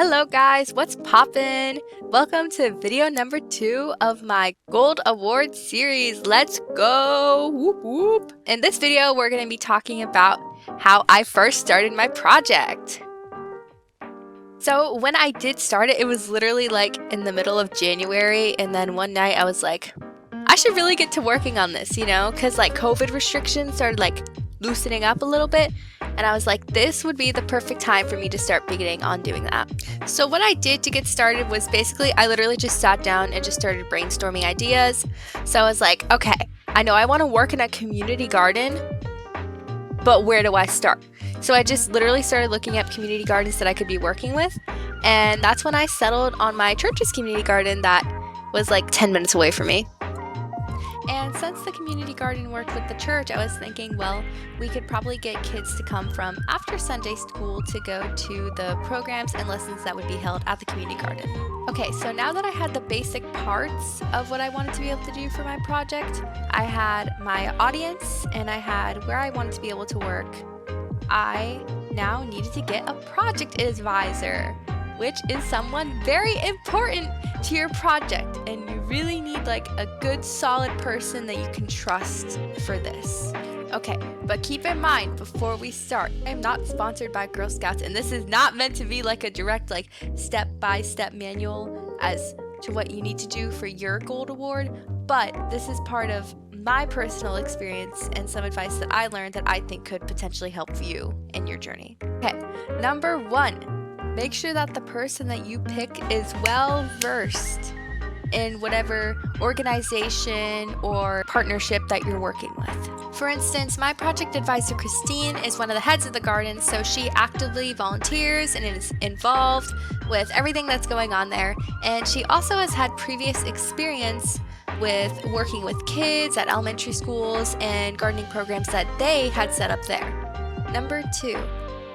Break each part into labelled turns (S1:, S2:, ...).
S1: Hello guys, what's poppin'? Welcome to video number 2 of my Gold Award series. Let's go! Whoop whoop! In this video, we're going to be talking about how I first started my project. So when I did start it, it was literally like in the middle of January, and then one night I was like, I should really get to working on this, because like COVID restrictions started like loosening up a little bit. And I was like, this would be the perfect time for me to start beginning on doing that. So what I did to get started was basically, I literally just sat down and just started brainstorming ideas. So I was like, okay, I know I want to work in a community garden, but where do I start? So I just literally started looking at community gardens that I could be working with. And that's when I settled on my church's community garden that was like 10 minutes away from me. And since the community garden worked with the church, I was thinking, well, we could probably get kids to come from after Sunday school to go to the programs and lessons that would be held at the community garden. Okay, so now that I had the basic parts of what I wanted to be able to do for my project, I had my audience and I had where I wanted to be able to work. I now needed to get a project advisor, which is someone very important to your project, and you really need like a good solid person that you can trust for this. Okay, but keep in mind before we start, I'm not sponsored by Girl Scouts, and this is not meant to be like a direct like step-by-step manual as to what you need to do for your gold award, but this is part of my personal experience and some advice that I learned that I think could potentially help you in your journey. Okay, number 1. Make sure that the person that you pick is well versed in whatever organization or partnership that you're working with. For instance, my project advisor Christine is one of the heads of the garden, so she actively volunteers and is involved with everything that's going on there. And she also has had previous experience with working with kids at elementary schools and gardening programs that they had set up there. Number 2.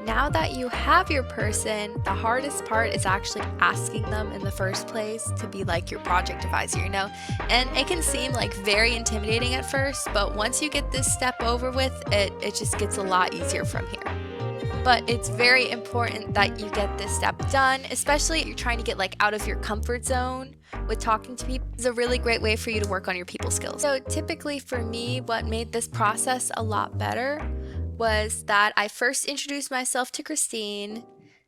S1: Now that you have your person, the hardest part is actually asking them in the first place to be like your project advisor, And it can seem like very intimidating at first, but once you get this step over with, it just gets a lot easier from here. But it's very important that you get this step done, especially if you're trying to get like out of your comfort zone with talking to people. It's a really great way for you to work on your people skills. So typically for me, what made this process a lot better was that I first introduced myself to Christine,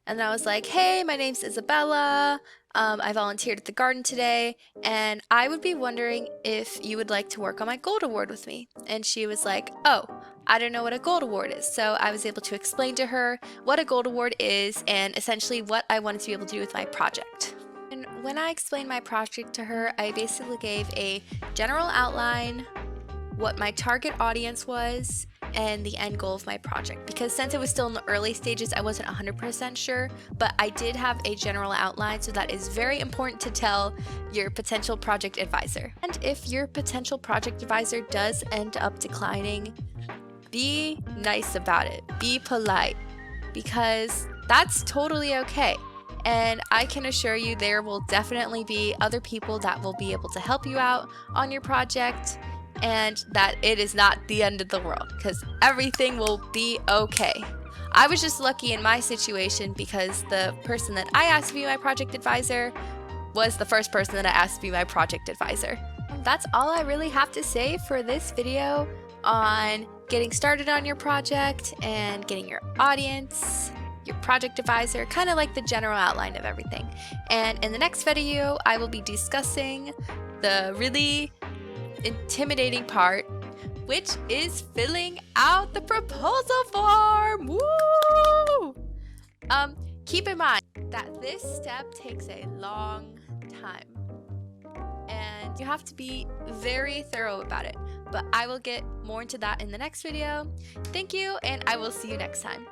S1: and I was like, hey, my name's Isabella, I volunteered at the garden today, and I would be wondering if you would like to work on my gold award with me. And she was like, oh, I don't know what a gold award is. So I was able to explain to her what a gold award is and essentially what I wanted to be able to do with my project. And when I explained my project to her, I basically gave a general outline, what my target audience was, and the end goal of my project, because since it was still in the early stages, I wasn't 100% sure, but I did have a general outline, so that is very important to tell your potential project advisor. And if your potential project advisor does end up declining, be nice about it, be polite, because that's totally okay. And I can assure you there will definitely be other people that will be able to help you out on your project, and that it is not the end of the world, because everything will be okay. I was just lucky in my situation because the person that I asked to be my project advisor was the first person that I asked to be my project advisor. That's all I really have to say for this video on getting started on your project and getting your audience, your project advisor, kind of like the general outline of everything. And in the next video, I will be discussing the really intimidating part, which is filling out the proposal form. Woo! Keep in mind that this step takes a long time and you have to be very thorough about it, but I will get more into that in the next video. Thank you, and I will see you next time.